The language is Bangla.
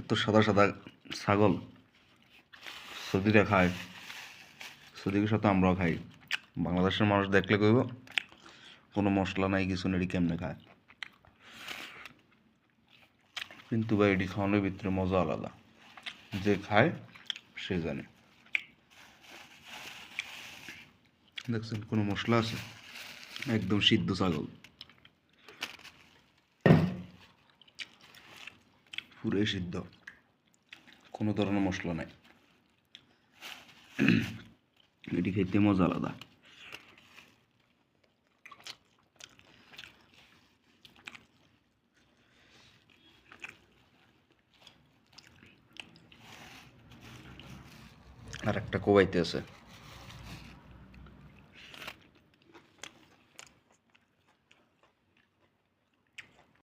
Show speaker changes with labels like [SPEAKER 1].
[SPEAKER 1] এত সাদা সাদা ছাগল সৌদিরা খায়, সৌদির সাথে আমরাও খাই। বাংলাদেশের মানুষ দেখলে কইব কোনো মশলা নাই, কিছু নেই, কেমনে খায়। কিন্তু ভাই এটি খাওয়ানোর ভিতরে মজা আলাদা, যে খায় সে জানে। দেখছেন কোনো মশলা আছে? একদম সিদ্ধ ছাগল, পুরোই সিদ্ধ, কোনো ধরনের মশলা নাই। এটি খেতে মজা আলাদা। আর একটা কোবাইতে আছে।